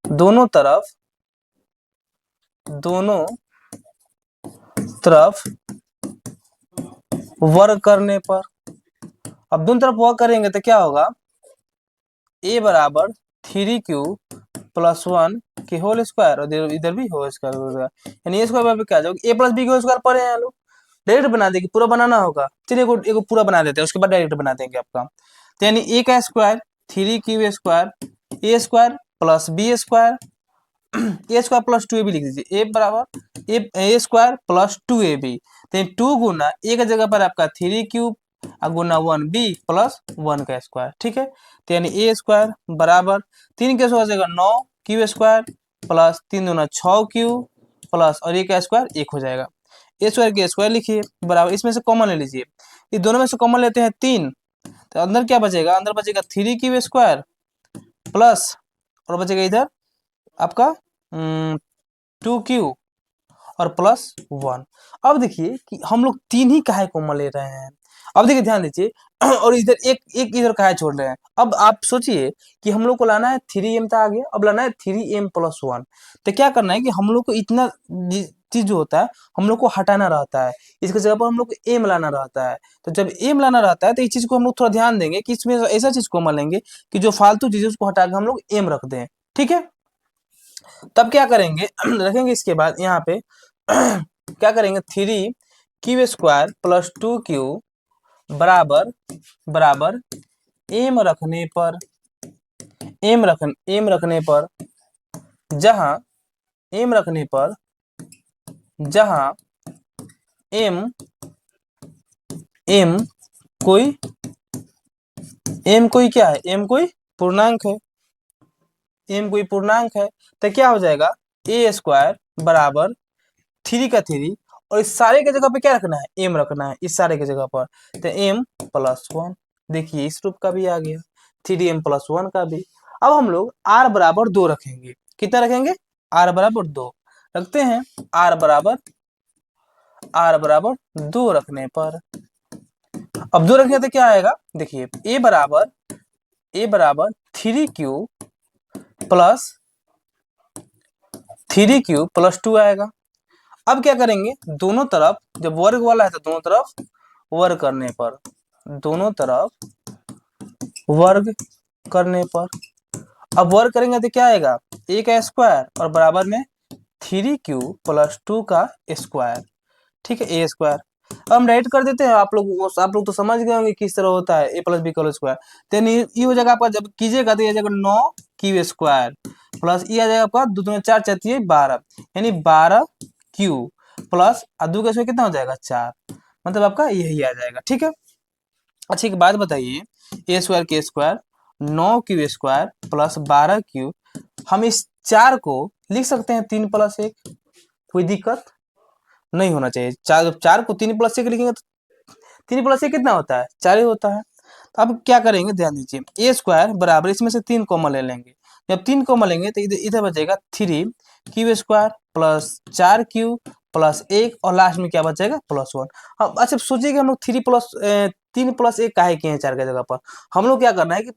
दोनों तरफ वर्ग करने पर, अब दोनों तरफ वर्ग करेंगे तो क्या होगा? ए बराबर 3q प्लस 1 के होल स्क्वायर और इधर भी होल स्क्वायर होगा, यानी ए स्क्वायर बराबर क्या आ जाएगा? ए प्लस बी के होल स्क्वायर पढ़े हैं लोग, डायरेक्ट बना देंगे, पूरा बनाना होगा। चलिए एगो पूरा बना देते हैं, उसके बाद डायरेक्ट बना देंगे आपका। तो यानी ए का स्क्वायर 3q स्क्वायर ए स्क्वायर प्लस बी स्क्वायर, ए स्क्वायर प्लस 2ab लिख दीजिए। ए बराबर ए स्क्वायर प्लस 2ab, तो 2 गुना ए का जगह पर आपका 3q गुना 1b प्लस 1 का स्क्वायर, ठीक है। तो यानी ए स्क्वायर बराबर 3 के स्क्वायर हो जाएगा 9q स्क्वायर प्लस 3 दूना 6q प्लस और ए का स्क्वायर 1 हो जाएगा। ए स्क्वायर के स्क्वायर लिखिए बराबर, इसमें से कॉमन ले लीजिए, इस दोनों में से कॉमन लेते हैं 3, तो अंदर क्या बचेगा? अंदर बचेगा 3q स्क्वायर प्लस और बचेगा इधर आपका 2q और प्लस 1। अब देखिए कि हम लोग 3 ही काहे कॉमन ले रहे हैं, अब देखिए ध्यान दीजिए, और इधर एक एक इधर काहे छोड़ रहे हैं। अब आप सोचिए कि हम लोग को लाना है 3m, तो आ गया, अब लाना है 3m प्लस 1, तो क्या करना है कि हम लोग को इतना चीज जो होता है हम लोग को हटाना रहता है, इसके जगह पर हम लोग को m लाना रहता है। तो जब m लाना रहता है तो इस चीज को हम लोग थोड़ा ध्यान देंगे कि इसमें ऐसा चीज कॉमन लेंगे कि जो फालतू चीज है उसको हटा के हम लोग m रख दें, ठीक है। तब क्या करेंगे? रखेंगे इसके बाद यहाँ पे क्या करेंगे? 3q स्क्वायर प्लस 2q बराबर बराबर एम रखने पर, एम रखने पर जहां एम रखने पर जहां एम एम कोई एम कोई क्या है? एम कोई पूर्णांक है, एम कोई पूर्णांक है, तो क्या हो जाएगा? ए स्क्वायर बराबर 3 का 3 और इस सारे के जगह पे क्या रखना है? एम रखना है इस सारे के जगह पर, तो एम प्लस 1। देखिए इस रूप का भी आ गया 3m प्लस 1 का भी। अब हम लोग r बराबर 2 रखेंगे, कितना रखेंगे, r बराबर 2 रखते हैं। r बराबर 2 रखने पर, अब 2 रखेंगे तो क्या आएगा, देखिए a बराबर 3q प्लस 2 आएगा। अब क्या करेंगे, दोनों तरफ जब वर्ग वाला है तो दोनों तरफ वर्ग करने पर, दोनों तरफ वर्ग करने पर, अब वर्ग करेंगे तो क्या आएगा, a का स्क्वायर और बराबर में 3q प्लस 2 का स्क्वायर, ठीक है, ए स्क्वायर। अब हम राइट कर देते हैं, आप लोग तो समझ गए होंगे किस तरह होता है, ए प्लस बी का होल स्क्वायर। तो ये हो जाएगा आपका, जब कीजिएगा तो ये आ जाएगा 9q स्क्वायर प्लस ये आ जाएगा आपका 2 दूनी 4 4 12, यानी 12q प्लस 2 का स्क्वायर कितना हो जाएगा 4, मतलब आपका यही आ जाएगा, ठीक है। अच्छा एक बात बताइए, ए स्क्वायर के square 9q square plus 12q, हम इस 4 को लिख सकते हैं 3 प्लस 1, कोई दिक्कत नहीं होना चाहिए। 4 को 3 प्लस 1 लिखेंगे तो 3 प्लस 1 कितना होता है, 4 ही होता है। तो अब क्या करेंगे, ध्यान दीजिए, ए स्क्वायर बराबर इसमें से 3 कॉमन ले लेंगे, जब 3 कॉमन लेंगे तो इधर बचेगा 3q square plus 4q plus 1 और लास्ट में क्या बचेगा प्लस 1। अब अच्छा सोचिए कि हम लोग 3 प्लस 1 काहे किए हैं 4 के जगह पर, हम लोग क्या करना है कि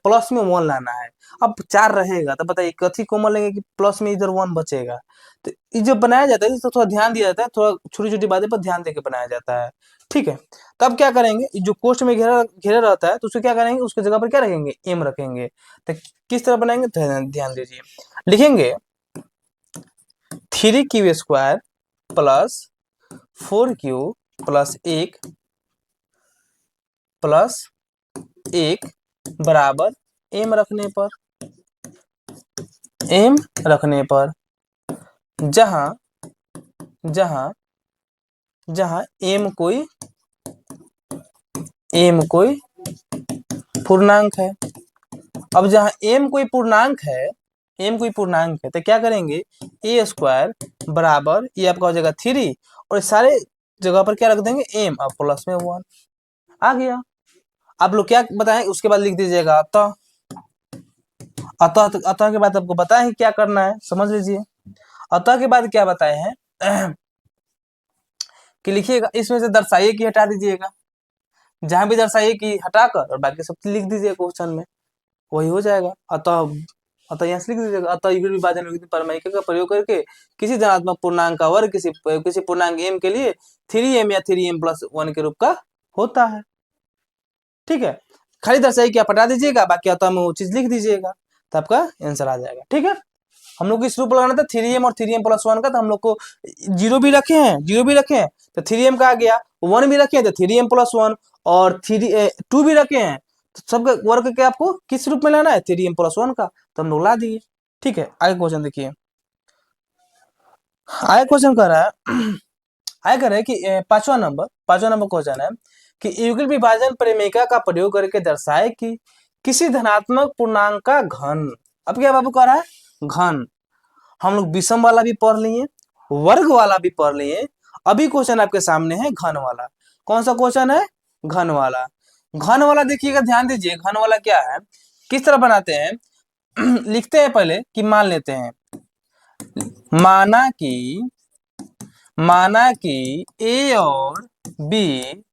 प्लस में 1 लाना है। अब 4 रहेगा तो बताइए कथी कॉमन लेंगे कि प्लस में इधर 1 बचेगा। तो ये जब बनाया जाता है तो थोड़ा ध्यान दिया जाता है, थोड़ा छोटी छोटी बातें पर ध्यान देकर बनाया जाता है, ठीक है। तब क्या करेंगे, जो कोष्ठ में घेरा घेरा रहता है तो उसको क्या करेंगे, उसकी जगह पर क्या रखेंगे, एम रखेंगे। तो किस तरह बनाएंगे, तो ध्यान दीजिए, लिखेंगे 3q square plus 4q plus 1 बराबर एम रखने पर जहां जहां जहां एम कोई पूर्णांक है। अब जहां एम कोई पूर्णांक है तो क्या करेंगे, ए स्क्वायर बराबर ये आपका हो जाएगा 3 और सारे जगह पर क्या रख देंगे एम, अब प्लस में 1 आ गया। आप लोग क्या बताएं, उसके बाद लिख दीजिएगा अतः के बाद आपको बताए हैं क्या करना है, समझ लीजिए। अतः के बाद क्या बताए हैं कि लिखिएगा, इसमें से दर्शाइए कि हटा दीजिएगा, जहां भी दर्शाइए कि हटाकर और बाकी सब लिख दीजिए क्वेश्चन में, वही हो जाएगा। अतः अतः यहाँ से लिख दीजिएगा, अतः युगल विभाजन परिमेय का प्रयोग करके किसी धनात्मक पूर्णांक का वर्ग किसी पूर्णांक m के लिए 3m या 3m प्लस 1 के रूप का होता है, ठीक है। खाली दर्शाइए कि आप हटा दीजिएगा, बाकी अतः में वो चीज लिख दीजिएगा तो आपका आंसर आ जाएगा, ठीक है। हम लोग को इस रूप लगाना था 3m और 3m प्लस 1 का, तो हम लोग को जीरो भी रखे हैं तो 3m का आ गया, 1 भी रखे हैं तो 3m प्लस 1 और 2 भी रखे हैं तो सबका वर्ग के आपको किस रूप में लाना है, 3m प्लस 1 का, तो हम लोग ला दिए, ठीक है। आगे क्वेश्चन देखिए, आगे क्वेश्चन कर रहा है आगे कर रहा है कि पांचवा नंबर क्वेश्चन है कि युगल विभाजन परिमेयिका का प्रयोग करके दर्शाए कि किसी धनात्मक पूर्णांक का घन, अब क्या बाबू कह रहा है घन, हम लोग विषम वाला भी पढ़ लिए, वर्ग वाला भी पढ़ लिए, अभी क्वेश्चन आपके सामने है घन वाला। कौन सा क्वेश्चन है, घन वाला देखिएगा, ध्यान दीजिए, घन वाला क्या है, किस तरह बनाते हैं लिखते हैं पहले कि मान लेते हैं, माना कि ए और बी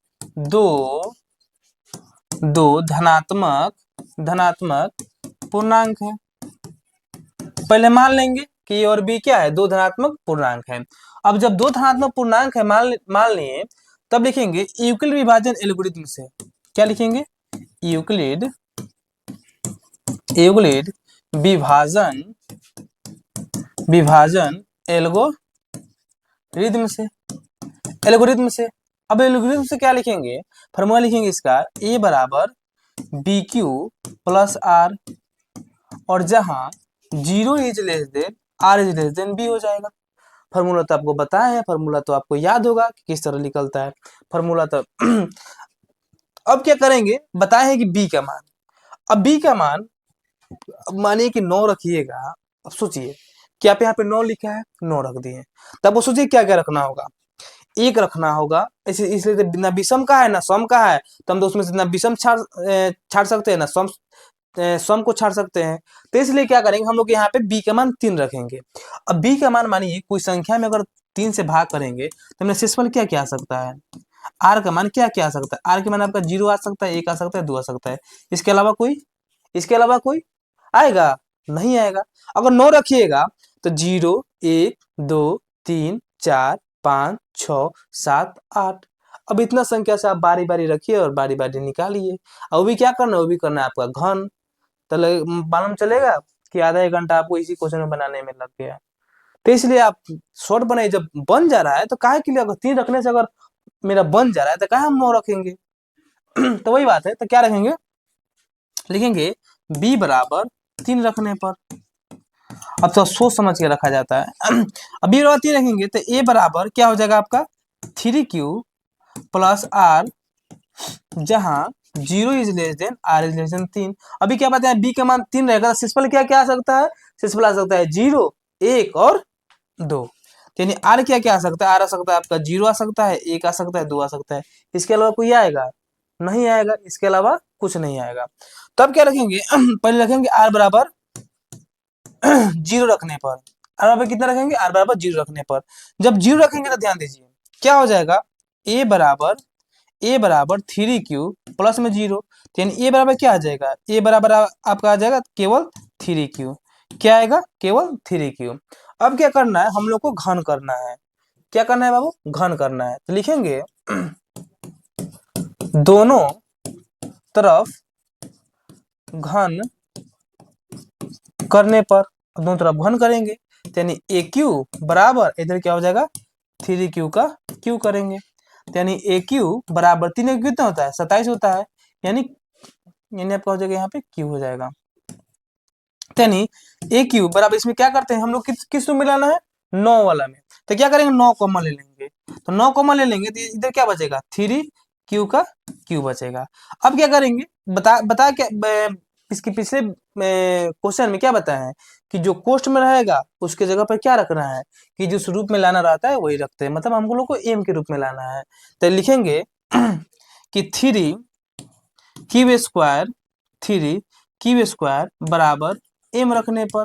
दो धनात्मक पूर्णांक है। पहले मान लेंगे कि ए और बी क्या है, दो धनात्मक पूर्णांक है। अब जब दो धनात्मक पूर्णांक है मान लिए, तब लिखेंगे यूक्लिड विभाजन एल्गोरिथम से, क्या लिखेंगे, यूक्लिड विभाजन एल्गोरिथम से। अब एल्गोरिथम से क्या लिखेंगे, फॉर्मूला लिखेंगे इसका, ए बराबर बी क्यू प्लस आर, और जहां 0 is less than R is less than B हो जाएगा। फॉर्मूला तो आपको बताया है, फॉर्मूला तो आपको याद होगा कि किस तरह निकलता है फॉर्मूला तो अब क्या करेंगे, बताए हैं कि बी का मान, अब बी का मान मानिए कि 9 रखिएगा। अब सोचिए कि आप यहाँ पे 9 लिखा है, 9 रख दिए, तब वो सोचिए क्या क्या रखना होगा, 1 रखना होगा, इसलिए तो ना विषम का है ना सम का है, तो हम तो उसमें से ना विषम छाड़ सकते हैं ना सम सम को छाड़ सकते हैं। तो इसलिए क्या करेंगे हम लोग यहाँ पे b का मान 3 रखेंगे। अब b का मान मानिए कोई संख्या में अगर 3 से भाग करेंगे तो हमें शेषफल क्या क्या आ सकता है, r का मान क्या क्या आ सकता है, r के मान आपका 0 आ सकता है, 1 आ सकता है, 2 आ सकता है। इसके अलावा कोई आएगा नहीं आएगा। अगर 9 रखिएगा तो 0 1 2 3 4 5 6 7 8। अब इतना संख्या से आप बारी बारी रखिए और बारी बारी निकालिए। और वो भी क्या करना है, वो भी करना है आपका घन। तो मालूम चलेगा कि आधा एक घंटा आपको इसी क्वेश्चन में बनाने में लग गया। तो इसलिए आप शॉर्ट बनाइए, जब बन जा रहा है तो काहे के लिए, अगर 3 रखने से अगर मेरा बन जा रहा है तो काहे हम 9 रखेंगे। तो वही बात है, तो क्या रखेंगे, लिखेंगे b बराबर 3 रखने पर। अब तो सोच समझ के रखा जाता है। अब b बराबर 3 रखेंगे तो a बराबर क्या हो जाएगा आपका 3q प्लस r, जहां 0 is less then r is less than 3। अभी क्या बताया, b का मान 3 रहेगा, शेषफल क्या क्या आ सकता है, शेषफल आ सकता है 0 1 और 2। यानी r क्या क्या आ सकता है, r आ सकता है आपका 0 आ सकता है, 1 आ सकता है, 2 आ सकता है। इसके अलावा कोई आएगा नहीं आएगा, इसके अलावा कुछ नहीं आएगा। तब क्या रखेंगे, पहले रखेंगे r बराबर 0 रखने पर। r बराबर कितना रखेंगे, r बराबर 0 रखने पर। जब 0 रखेंगे तो ध्यान दीजिए क्या हो जाएगा, a बराबर 3q प्लस में 0। यानी a बराबर क्या आ जाएगा, a बराबर आपका आ जाएगा केवल 3q। क्या आएगा, केवल 3q। अब क्या करना है, हम लोग को घन करना है। क्या करना है बाबू, घन करना है। तो लिखेंगे दोनों तरफ घन करने पर, दोनों तरफ घन करेंगे यानी ए क्यू बराबर इधर क्या हो जाएगा 3q का q करेंगे। यानी ए क्यू बराबर 3 कितना होता है 27 होता है, यानी आपका हो जाएगा यहाँ पे q हो जाएगा। यानी ए क्यू बराबर, इसमें क्या करते हैं हम लोग, किस रूप में लाना है 9 वाला में। तो क्या करेंगे 9 कॉमन ले लेंगे, तो 9 कॉमन ले लेंगे तो इधर क्या बचेगा 3q का q बचेगा। अब क्या करेंगे, बता क्या इसके पिछले क्वेश्चन में क्या बताया है कि जो कोष्ट में रहेगा उसके जगह पर क्या रखना है, कि जिस रूप में लाना रहता है वही रखते हैं, मतलब हम लोग को एम के रूप में लाना है। तो लिखेंगे कि 3 क्यूब स्क्वायर बराबर एम रखने पर,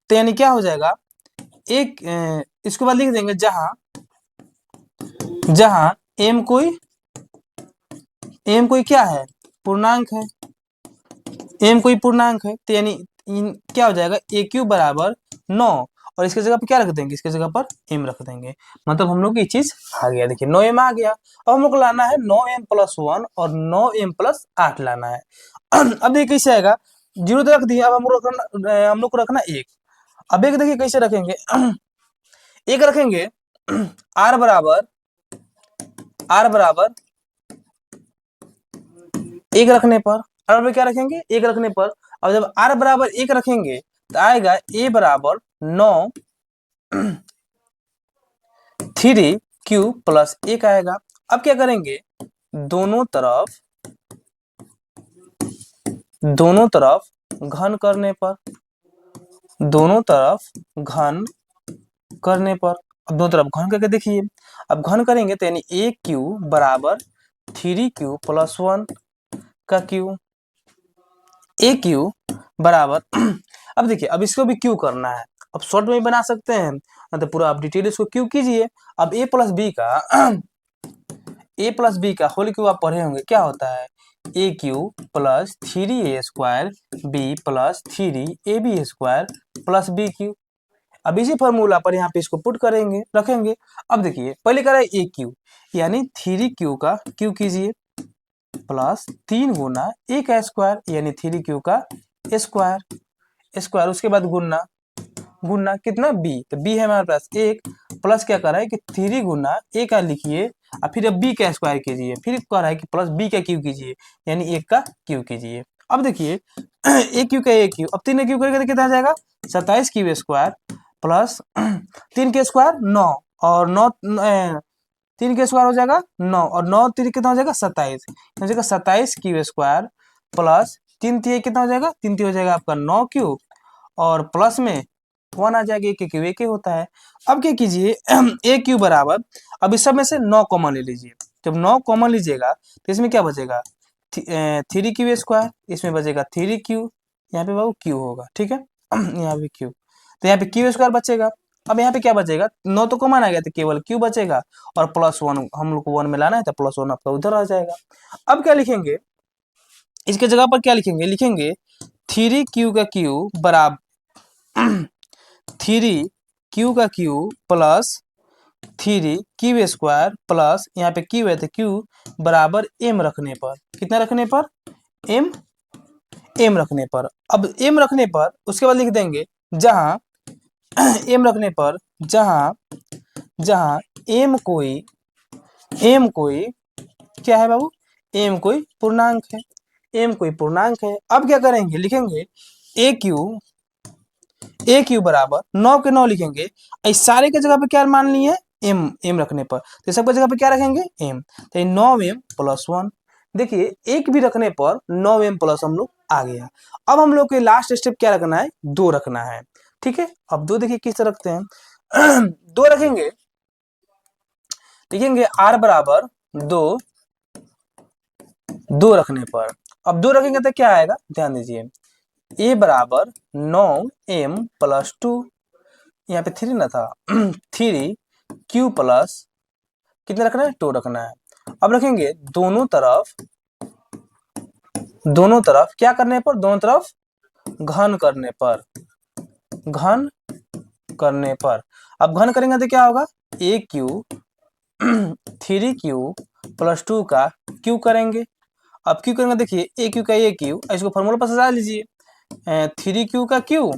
तो यानी क्या हो जाएगा एक इसके बाद लिख देंगे जहां जहां एम कोई क्या है पूर्णांक है, एम कोई पूर्णांक है। तो यानी क्या हो जाएगा ए क्यू बराबर 9 और इसके जगह पर क्या रख देंगे, इसके जगह पर एम रख देंगे। मतलब हम लोग ये चीज आ गया, देखिए 9m आ गया। अब हम लोग को लाना है 9m+1 और 9m+8 लाना है। अब देखिए कैसे आएगा, 0 तो रख दिए, अब हम लोग को रखना 1। अब एक देखिए कैसे रखेंगे, एक रखेंगे r बराबर 1 रखने पर, r बराबर क्या रखेंगे 1 रखने पर। अब जब r बराबर 1 रखेंगे तो आएगा a बराबर 9 3q+1 आएगा। अब क्या करेंगे, दोनों तरफ घन करने पर, अब दोनों तरफ घन करके देखिए। अब घन करेंगे तो यानी ए क्यू बराबर 3q+1 का क्यू, ए क्यू बराबर अब देखिए, अब इसको भी क्यू करना है। अब शॉर्ट में बना सकते हैं तो पूरा आप डिटेल इसको क्यू कीजिए। अब a प्लस बी का होल क्यू आप पढ़े होंगे, क्या होता है A cube plus 3a² B plus 3ab² plus B cube. अब इसी फॉर्मूला पर यहाँ पे इसको पुट करेंगे रखेंगे। अब देखिए पहले कह रहा है ए क्यू, यानी 3q का क्यू कीजिए प्लस 3 गुना a का स्क्वायर, यानी 3q का स्क्वायर, उसके बाद गुना कितना b, तो b है हमारे पास 1 प्लस क्या कर रहा है कि 3 गुना a का लिखिए और फिर अब b का स्क्वायर कीजिए, फिर कह रहा है कि प्लस b का क्यू कीजिए, यानी 1 का क्यू कीजिए। अब देखिए a क्यू का a क्यू, अब 3 क्यू करके कितना आ जाएगा 27q² प्लस 3 के स्क्वायर 9 और 9 3 के स्क्वायर हो जाएगा 9 और 9 3 कितना हो जाएगा 27, हो जाएगा 27q² प्लस 3 3 कितना हो जाएगा 3 3 हो जाएगा आपका 9q और प्लस में 1 आ जाएगा, एक क्यू एक होता है। अब क्या कीजिए ए क्यू बराबर, अब इस सब में से 9 कॉमन ले लीजिए। जब 9 कॉमन लीजिएगा तो इसमें क्या बचेगा थ्री क्यू स्क्वायर, इसमें बचेगा थ्री क्यू, यहाँ पे बाबू क्यू होगा, ठीक है। यहाँ पे क्यू, तो यहाँ पे क्यू स्क्वायर बचेगा। अब यहाँ पे क्या बचेगा, 9 तो कॉमन आ गया, तो केवल क्यू बचेगा, और प्लस वन हम लोग को वन में लाना है, तो प्लस वन आपका उधर आ जाएगा। अब क्या लिखेंगे, इसके जगह पर क्या लिखेंगे, लिखेंगे थ्री क्यू का क्यू बराबर थ्री क्यू का Q plus three Q square plus यहाँ पे क्यू है तो क्यू बराबर एम रखने पर, कितना रखने पर, एम, एम रखने पर। अब एम रखने पर उसके बाद लिख देंगे जहां एम रखने पर जहां जहां एम कोई क्या है बाबू, एम कोई पूर्णांक है, एम कोई पूर्णांक है। अब क्या करेंगे, लिखेंगे ए क्यू बराबर 9 के 9 लिखेंगे, इस सारे के जगह पे क्या मान लिए, एम रखने पर, तो सबके जगह पे क्या रखेंगे, एम, तो 9m प्लस वन। देखिए एक भी रखने पर 9m प्लस हम लोग आ गया। अब हम लोग के लास्ट स्टेप क्या रखना है, 2 रखना है, ठीक है। अब 2 देखिए किस रखते हैं 2 रखेंगे, लिखेंगे r बराबर 2 रखने पर, अब 2 रखेंगे तो क्या आएगा, ध्यान दीजिए, ए बराबर 9m प्लस 2, यहाँ पे 3 ना था थ्री क्यू प्लस कितना रखना है, 2 रखना है। अब रखेंगे दोनों तरफ क्या करने पर, दोनों तरफ घन करने पर, घन करने पर। अब घन करेंगे तो क्या होगा, ए क्यू थ्री क्यू प्लस 2 का क्यू करेंगे। अब क्यू करेंगे, देखिए ए क्यू का ए क्यू, इसको फॉर्मूला पर सजा लीजिए, थ्री क्यू का क्यू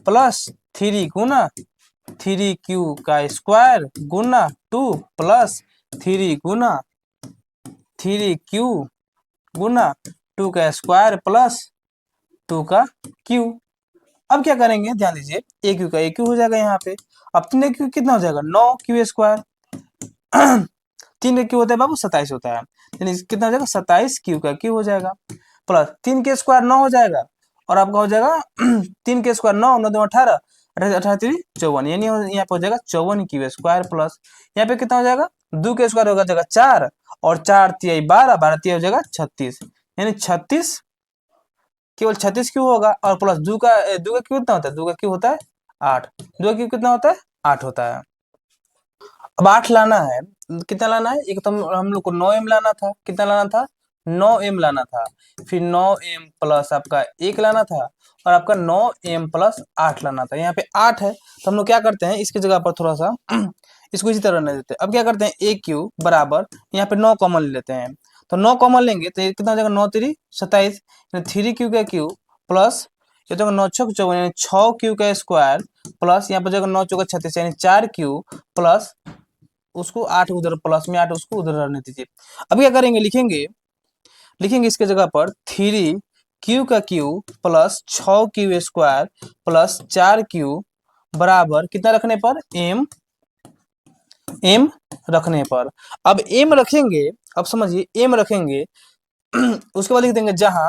प्लस थ्री गुना थ्री क्यू का स्क्वायर गुना 2 प्लस थ्री गुना थ्री क्यू गुना 2 का स्क्वायर प्लस 2 का क्यू। अब क्या करेंगे, ध्यान दीजिए, ए क्यू का ए क्यू हो जाएगा यहाँ पे। अब 3 क्यू कितना हो जाएगा, 9 क्यू स्क्वायर 3 का क्यू होता है बाबू 27 होता है, यानी कितना हो जाएगा, 27 क्यू का क्यू हो जाएगा, प्लस 3 के स्क्वायर 9 हो जाएगा, और आपका हो जाएगा 3 के स्क्वायर 9, 9 2 18, 18 3 54, यानी यहाँ पे हो जाएगा 54 क्यू स्क्वायर प्लस यहाँ पे कितना हो जाएगा, 2 के स्क्वायर होगा जाएगा 4, और 4 तिहाई 12, 12 तिहाई हो जाएगा 36, यानी 36 केवल 36 क्यू होगा, और प्लस 2 का क्यू कितना होता है, 2 का क्यू होता है 8, 2 का क्यू कितना होता है 8 होता है। अब 8 लाना है, कितना लाना है, एक तो हम लोग को 9m लाना था, कितना लाना था, 9m लाना था, फिर 9m प्लस आपका 1 लाना था, और आपका 9m प्लस 8 लाना था। यहाँ पे 8 है तो हम लोग क्या करते हैं, इसकी जगह पर थोड़ा सा इसको इसी तरह रहने देते हैं। अब क्या करते हैं, ए क्यू बराबर यहाँ पे 9 कॉमन ले लेते हैं, तो 9 कॉमन लेंगे तो कितना हो जाएगा, 9 3 27, थ्री क्यू का क्यू प्लस ये तो 9 6 54, यानी 6 क्यू का स्क्वायर प्लस यहाँ पर जाएगा 9 चौका 36, यानी 4 क्यू प्लस उसको 8 उधर प्लस में 8 उसको उधर रहने दीजिए। अब क्या करेंगे, लिखेंगे इसके जगह पर थ्री क्यू का Q plus 6 Q square plus 4 Q बराबर कितना रखने पर, एम रखने पर। अब एम रखेंगे, अब समझिए एम रखेंगे उसके बाद लिख देंगे जहां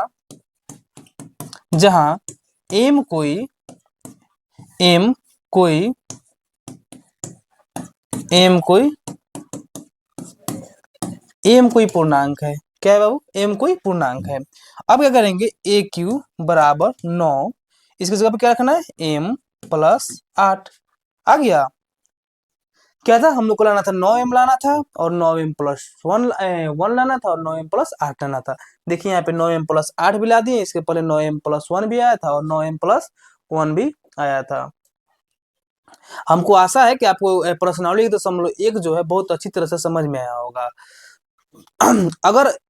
एम कोई पूर्णांक है, क्या है बाबू, एम कोई पूर्णांक है। अब क्या करेंगे, ए क्यू बराबर 9, इसकी जगह पे क्या रखना है, एम प्लस 8 आ गया। क्या था, हम लोग को लाना था 9m लाना था, और 9m प्लस 1 लाना था, और 9m प्लस 8 लाना था। देखिए यहाँ पे 9m प्लस 8 भी ला दिए, इसके पहले 9m प्लस 1 भी आया था, और 9m प्लस 1 भी आया था। हमको आशा है कि आपको पर्सनालिटी तो हम लोग एक जो है बहुत अच्छी तरह से समझ में आया होगा।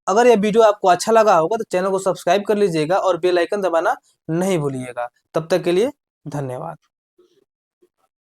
अगर ये वीडियो आपको अच्छा लगा होगा तो चैनल को सब्सक्राइब कर लीजिएगा, और बेल आइकन दबाना नहीं भूलिएगा। तब तक के लिए धन्यवाद।